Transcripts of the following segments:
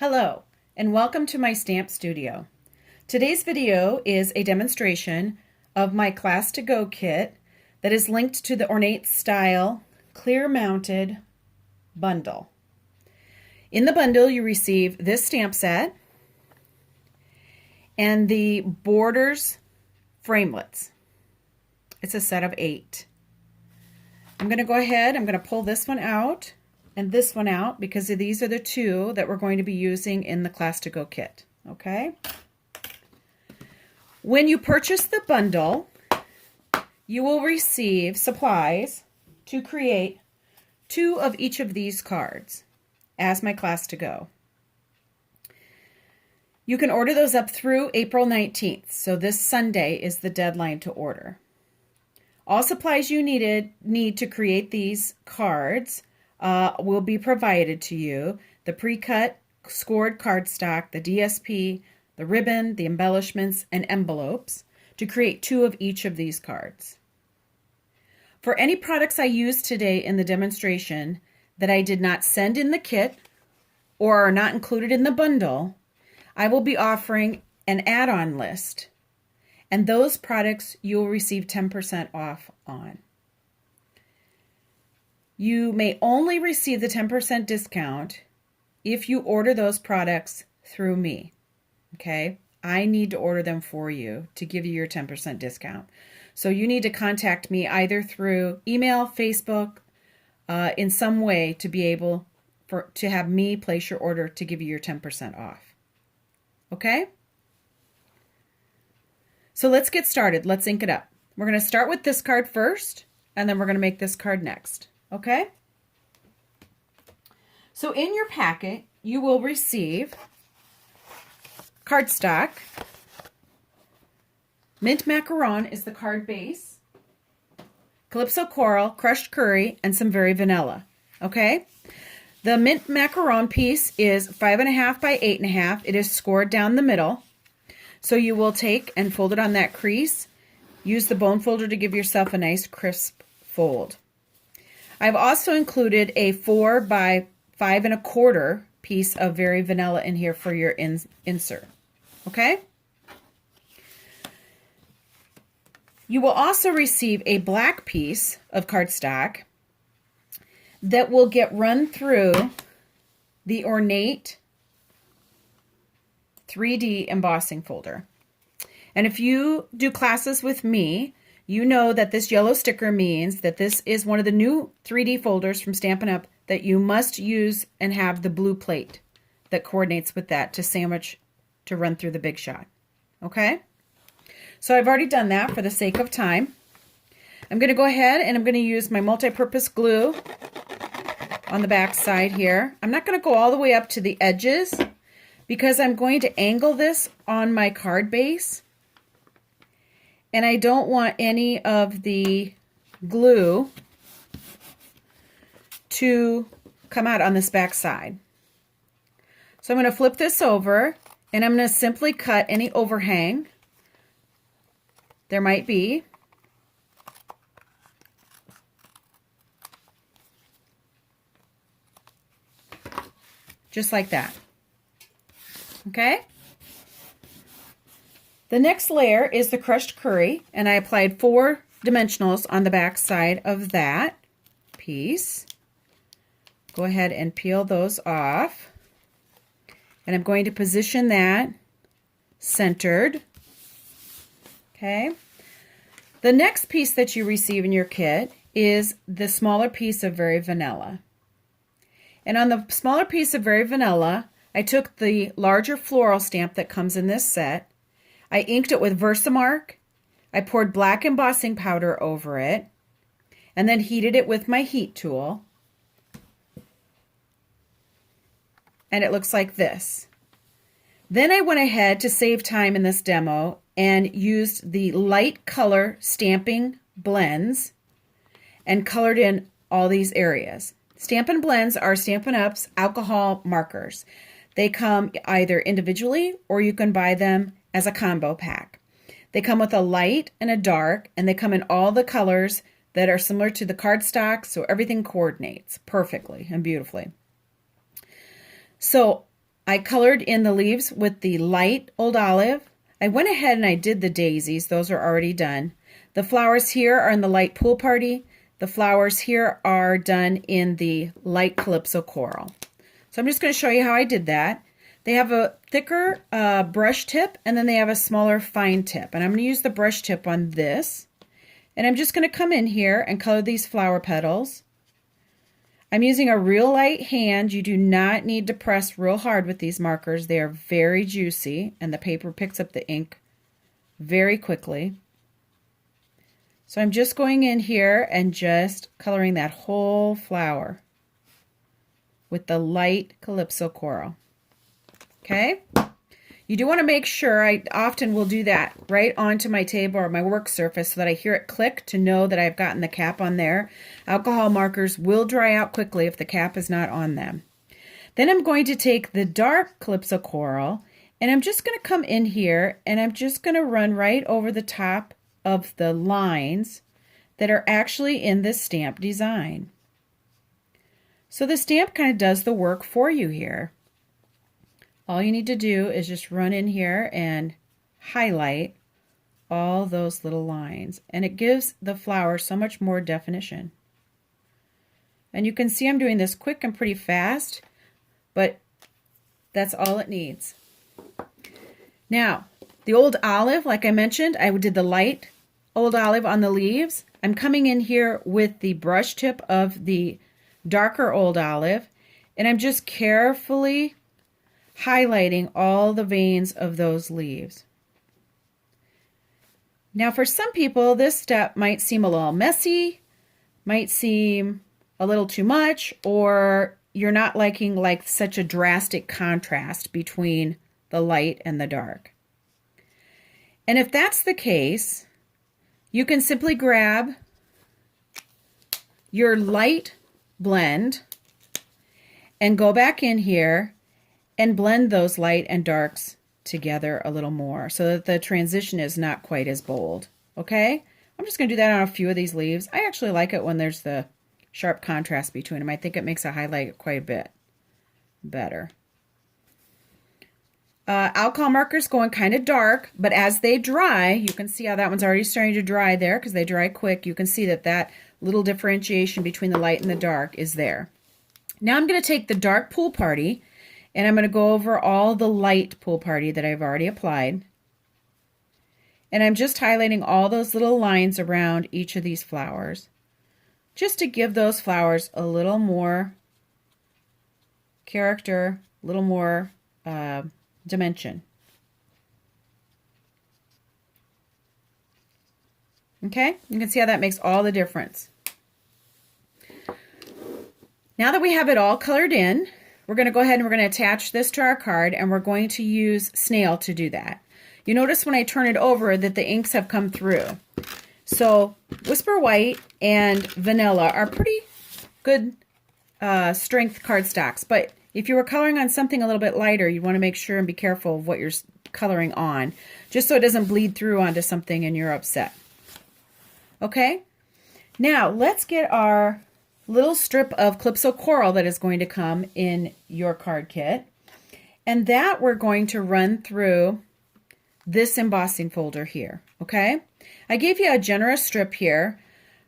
Hello, and welcome to my stamp studio. Today's video is a demonstration of my Class to Go kit that is linked to the Ornate Style clear mounted bundle. In the bundle, you receive this stamp set and the Borders framelits. It's a set of 8. I'm going to go ahead, I'm going to pull this one out and this one out because these are the two that we're going to be using in the Class to Go kit. Okay? When you purchase the bundle, you will receive supplies to create 2 of each of these cards as my Class to Go. You can order those up through April 19th, so this Sunday is the deadline to order. All supplies you need to create these cards will be provided to you. The pre-cut scored cardstock, the DSP, the ribbon, the embellishments, and envelopes to create 2 of each of these cards. For any products I used today in the demonstration that I did not send in the kit or are not included in the bundle, I will be offering an add-on list, and those products you will receive 10% off on. You may only receive the 10% discount if you order those products through me. Okay? I need to order them for you to give you your 10% discount. So you need to contact me either through email, Facebook, in some way to be able to have me place your order to give you your 10% off. Okay? So let's get started. Let's ink it up. We're going to start with this card first, and then we're going to make this card next. Okay? So in your packet, you will receive cardstock. Mint macaron is the card base. Calypso coral, crushed curry, and some very vanilla. Okay? The mint macaron piece is 5.5 by 8.5. It is scored down the middle. So you will take and fold it on that crease. Use the bone folder to give yourself a nice crisp fold. I've also included a 4 by 5.25 piece of very vanilla in here for your insert. Okay? You will also receive a black piece of cardstock that will get run through the Ornate 3D embossing folder. And if you do classes with me, you know that this yellow sticker means that this is one of the new 3D folders from Stampin' Up! That you must use and have the blue plate that coordinates with that to sandwich to run through the Big Shot. Okay? So I've already done that for the sake of time. I'm going to go ahead and I'm going to use my multi-purpose glue on the back side here. I'm not going to go all the way up to the edges because I'm going to angle this on my card base. And I don't want any of the glue to come out on this back side. So I'm going to flip this over and I'm going to simply cut any overhang there might be. Just like that. Okay? The next layer is the crushed curry, and I applied 4 dimensionals on the back side of that piece. Go ahead and peel those off. And I'm going to position that centered. Okay? The next piece that you receive in your kit is the smaller piece of Very Vanilla. And on the smaller piece of Very Vanilla, I took the larger floral stamp that comes in this set. I inked it with Versamark. I poured black embossing powder over it and then heated it with my heat tool. And it looks like this. Then I went ahead to save time in this demo and used the light color stamping blends and colored in all these areas. Stampin' Blends are Stampin' Up's alcohol markers. They come either individually or you can buy them as a combo pack. They come with a light and a dark, and they come in all the colors that are similar to the cardstock, so everything coordinates perfectly and beautifully. So I colored in the leaves with the light Old Olive. I went ahead and I did the daisies. Those are already done. The flowers here are in the light Pool Party. The flowers here are done in the light Calypso Coral. So I'm just going to show you how I did that. They have a thicker brush tip, and then they have a smaller fine tip. And I'm going to use the brush tip on this. And I'm just going to come in here and color these flower petals. I'm using a real light hand. You do not need to press real hard with these markers. They are very juicy, and the paper picks up the ink very quickly. So I'm just going in here and just coloring that whole flower with the light Calypso Coral. Okay? You do want to make sure, I often will do that right onto my table or my work surface so that I hear it click to know that I've gotten the cap on there. Alcohol markers will dry out quickly if the cap is not on them. Then I'm going to take the dark Calypso Coral and I'm just going to come in here and I'm just going to run right over the top of the lines that are actually in this stamp design. So the stamp kind of does the work for you here. All you need to do is just run in here and highlight all those little lines, and it gives the flower so much more definition. And you can see I'm doing this quick and pretty fast, but that's all it needs. Now, the Old Olive, like I mentioned, I did the light Old Olive on the leaves. I'm coming in here with the brush tip of the darker Old Olive, and I'm just carefully highlighting all the veins of those leaves. Now, for some people, this step might seem a little messy, might seem a little too much, or you're not liking like such a drastic contrast between the light and the dark. And if that's the case, you can simply grab your light blend and go back in here and blend those light and darks together a little more so that the transition is not quite as bold. Okay? I'm just going to do that on a few of these leaves. I actually like it when there's the sharp contrast between them. I think it makes a highlight quite a bit better. Alcohol markers going kind of dark, but as they dry, you can see how that one's already starting to dry there because they dry quick. You can see that that little differentiation between the light and the dark is there. Now I'm going to take the dark Pool Party and I'm going to go over all the light Pool Party that I've already applied. And I'm just highlighting all those little lines around each of these flowers just to give those flowers a little more character, a little more dimension. Okay, you can see how that makes all the difference. Now that we have it all colored in, we're going to go ahead and we're going to attach this to our card, and we're going to use Snail to do that. You notice when I turn it over that the inks have come through. So Whisper White and Vanilla are pretty good strength cardstocks, but if you were coloring on something a little bit lighter, you want to make sure and be careful of what you're coloring on, just so it doesn't bleed through onto something and you're upset. Okay, now let's get our little strip of Calypso Coral that is going to come in your card kit, and that we're going to run through this embossing folder here. Okay, I gave you a generous strip here.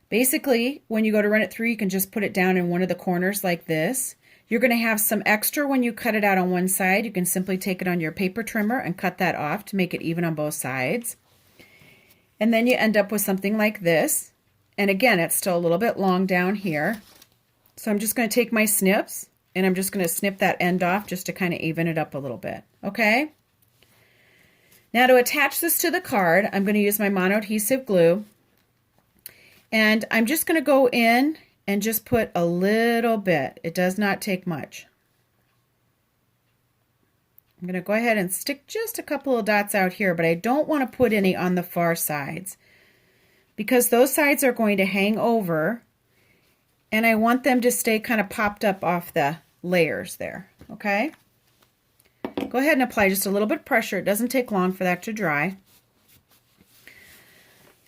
Basically, when you go to run it through, you can just put it down in one of the corners like this. You're going to have some extra when you cut it out on one side. You can simply take it on your paper trimmer and cut that off to make it even on both sides. And then you end up with something like this. And again, it's still a little bit long down here. So I'm just going to take my snips and I'm just going to snip that end off just to kind of even it up a little bit. Okay? Now to attach this to the card, I'm going to use my mono-adhesive glue. And I'm just going to go in and just put a little bit. It does not take much. I'm going to go ahead and stick just a couple of dots out here, but I don't want to put any on the far sides because those sides are going to hang over and I want them to stay kind of popped up off the layers there. Okay? Go ahead and apply just a little bit of pressure. It doesn't take long for that to dry.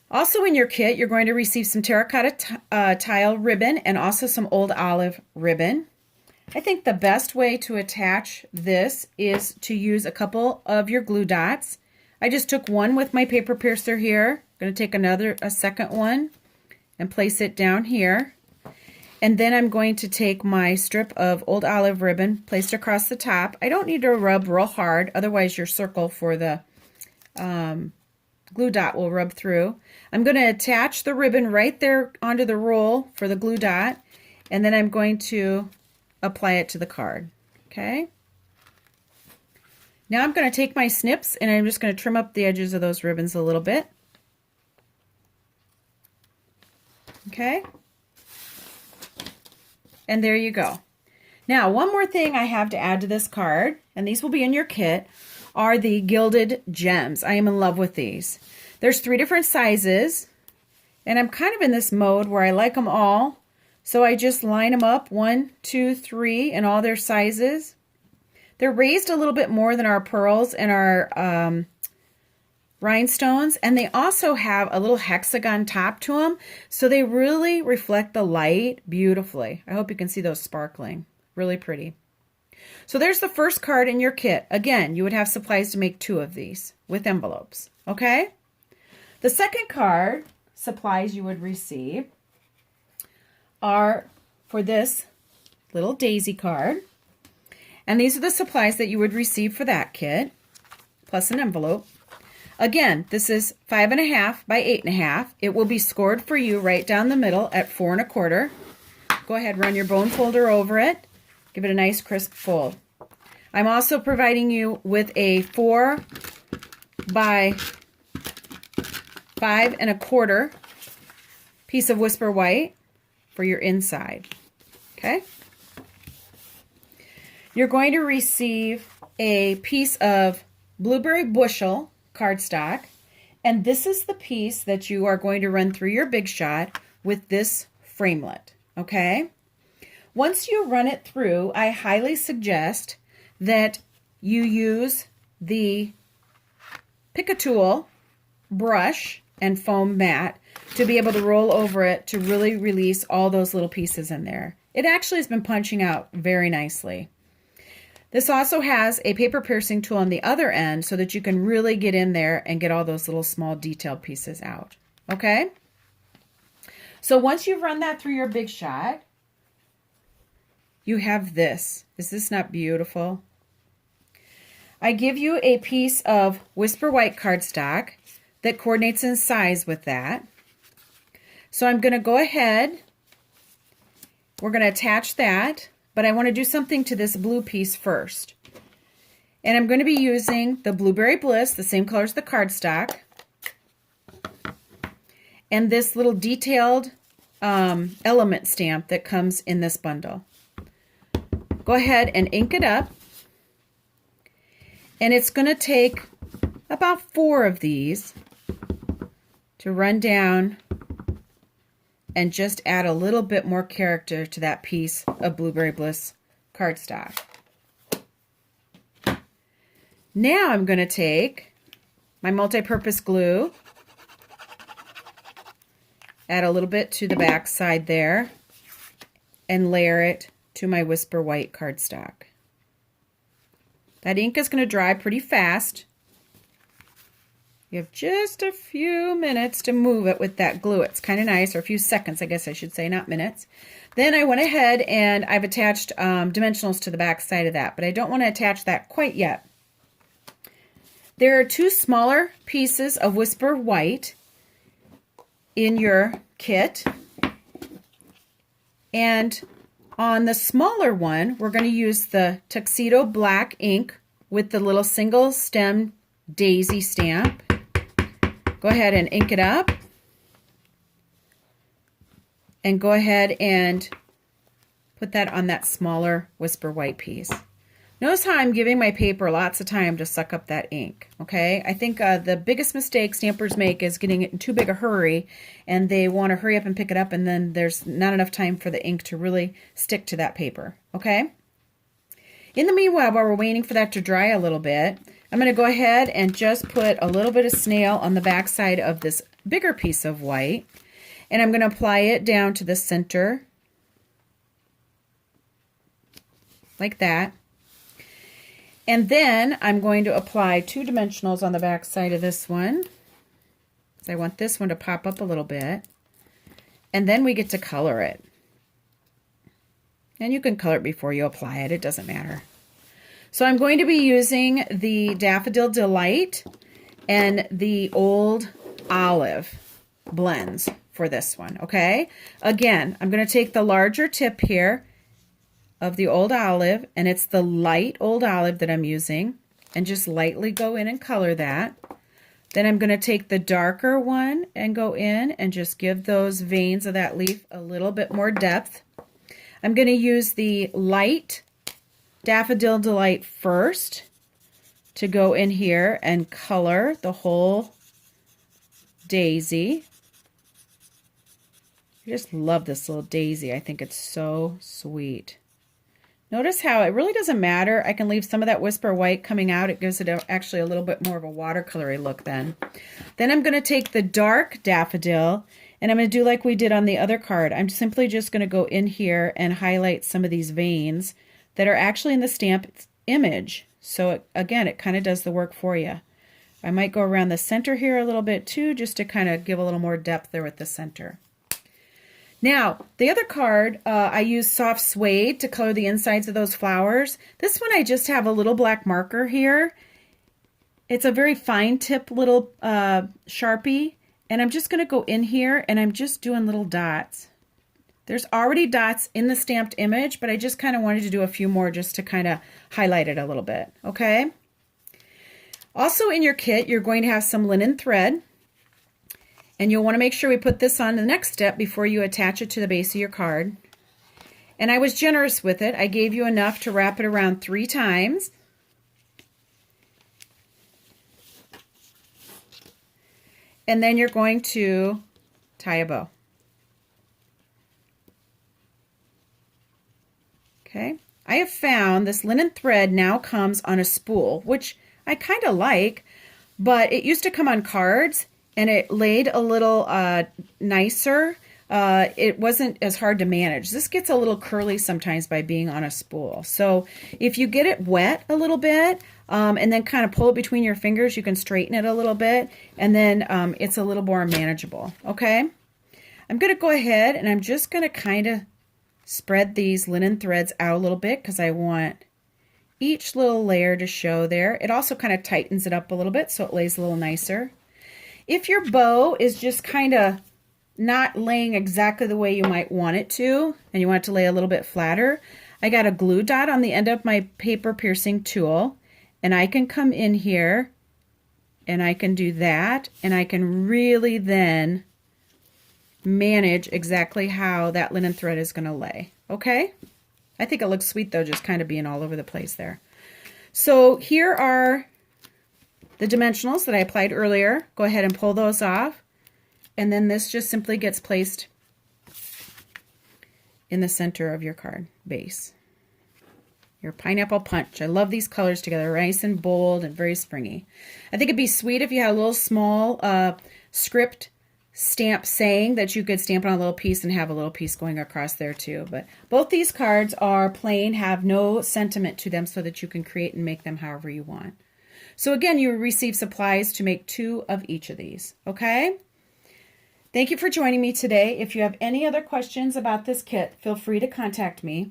Also in your kit, you're going to receive some terracotta tile ribbon and also some Old Olive ribbon. I think the best way to attach this is to use a couple of your glue dots. I just took one with my paper piercer here. I'm going to take a second one and place it down here. And then I'm going to take my strip of old olive ribbon placed across the top. I don't need to rub real hard, otherwise your circle for the glue dot will rub through. I'm going to attach the ribbon right there onto the roll for the glue dot, and then I'm going to apply it to the card. Okay. Now I'm going to take my snips and I'm just going to trim up the edges of those ribbons a little bit. Okay. And there you go. Now, one more thing I have to add to this card, and these will be in your kit, are the gilded gems. I am in love with these. There's 3 different sizes, and I'm kind of in this mode where I like them all. So I just line them up, 1, 2, 3, in all their sizes. They're raised a little bit more than our pearls and our rhinestones, and they also have a little hexagon top to them, so they really reflect the light beautifully. I hope you can see those sparkling. Really pretty. So there's the first card in your kit. Again, you would have supplies to make 2 of these with envelopes, okay? The second card, supplies you would receive, are for this little daisy card, and these are the supplies that you would receive for that kit, plus an envelope. Again, this is 5.5 by 8.5. It will be scored for you right down the middle at 4 1/4. Go ahead, run your bone folder over it. Give it a nice crisp fold. I'm also providing you with a 4 by 5 1/4 piece of Whisper White for your inside. Okay? You're going to receive a piece of Blueberry Bushel cardstock, and this is the piece that you are going to run through your Big Shot with this framelit, okay? Once you run it through, I highly suggest that you use the pick-a-tool brush and foam mat to be able to roll over it to really release all those little pieces in there. It actually has been punching out very nicely. This also has a paper piercing tool on the other end so that you can really get in there and get all those little small detailed pieces out. Okay? So once you've run that through your Big Shot, you have this. Is this not beautiful? I give you a piece of Whisper White cardstock that coordinates in size with that. So I'm going to go ahead. We're going to attach that. But I want to do something to this blue piece first. And I'm going to be using the Blueberry Bliss, the same color as the cardstock, and this little detailed element stamp that comes in this bundle. Go ahead and ink it up. And it's going to take about 4 of these to run down and just add a little bit more character to that piece of Blueberry Bliss cardstock. Now I'm going to take my multi-purpose glue, add a little bit to the back side there, and layer it to my Whisper White cardstock. That ink is going to dry pretty fast. You have just a few minutes to move it with that glue. It's kind of nice, or a few seconds, I guess I should say, not minutes. Then I went ahead and I've attached dimensionals to the back side of that, but I don't want to attach that quite yet. There are 2 smaller pieces of Whisper White in your kit, and on the smaller one, we're going to use the Tuxedo Black ink with the little single stem daisy stamp. Go ahead and ink it up, and go ahead and put that on that smaller Whisper White piece. Notice how I'm giving my paper lots of time to suck up that ink, okay? I think the biggest mistake stampers make is getting it in too big a hurry, and they want to hurry up and pick it up, and then there's not enough time for the ink to really stick to that paper, okay? In the meanwhile, while we're waiting for that to dry a little bit, I'm going to go ahead and just put a little bit of snail on the back side of this bigger piece of white, and I'm going to apply it down to the center like that. And then I'm going to apply 2 dimensionals on the back side of this one. I want this one to pop up a little bit. And then we get to color it. And you can color it before you apply it, it doesn't matter. So I'm going to be using the Daffodil Delight and the Old Olive blends for this one, okay? Again, I'm going to take the larger tip here of the Old Olive, and it's the light Old Olive that I'm using, and just lightly go in and color that. Then I'm going to take the darker one and go in and just give those veins of that leaf a little bit more depth. I'm going to use the light Daffodil Delight first to go in here and color the whole daisy. I just love this little daisy. I think it's so sweet. Notice how it really doesn't matter. I can leave some of that Whisper White coming out. It gives it actually a little bit more of a watercolory look then. Then I'm going to take the dark daffodil and I'm going to do like we did on the other card. I'm simply just going to go in here and highlight some of these veins that are actually in the stamp image. So again, it kind of does the work for you. I might go around the center here a little bit too, just to kind of give a little more depth there with the center. Now, the other card, I use soft suede to color the insides of those flowers. This one I just have a little black marker here. It's a very fine tip little Sharpie, and I'm just going to go in here and I'm just doing little dots. There's already dots in the stamped image, but I just kind of wanted to do a few more just to kind of highlight it a little bit, okay? Also in your kit, you're going to have some linen thread. And you'll want to make sure we put this on the next step before you attach it to the base of your card. And I was generous with it. I gave you enough to wrap it around 3 times. And then you're going to tie a bow. Okay. I have found this linen thread now comes on a spool, which I kind of like, but it used to come on cards. And it laid a little nicer. It wasn't as hard to manage. This gets a little curly sometimes by being on a spool. So if you get it wet a little bit and then kind of pull it between your fingers, you can straighten it a little bit. And then it's a little more manageable. Okay. I'm going to go ahead and I'm just going to kind of spread these linen threads out a little bit because I want each little layer to show there. It also kind of tightens it up a little bit so it lays a little nicer. If your bow is just kind of not laying exactly the way you might want it to, and you want it to lay a little bit flatter, I got a glue dot on the end of my paper piercing tool, and I can come in here, and I can do that, and I can really then manage exactly how that linen thread is going to lay, okay? I think it looks sweet, though, just kind of being all over the place there. So here are the dimensionals that I applied earlier. Go ahead and pull those off. And then this just simply gets placed in the center of your card base. Your pineapple punch. I love these colors together. Nice and bold and very springy. I think it'd be sweet if you had a little small script stamp saying that you could stamp on a little piece and have a little piece going across there too. But both these cards are plain, have no sentiment to them so that you can create and make them however you want. So again, you will receive supplies to make 2 of each of these, okay? Thank you for joining me today. If you have any other questions about this kit, feel free to contact me.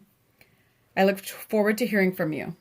I look forward to hearing from you.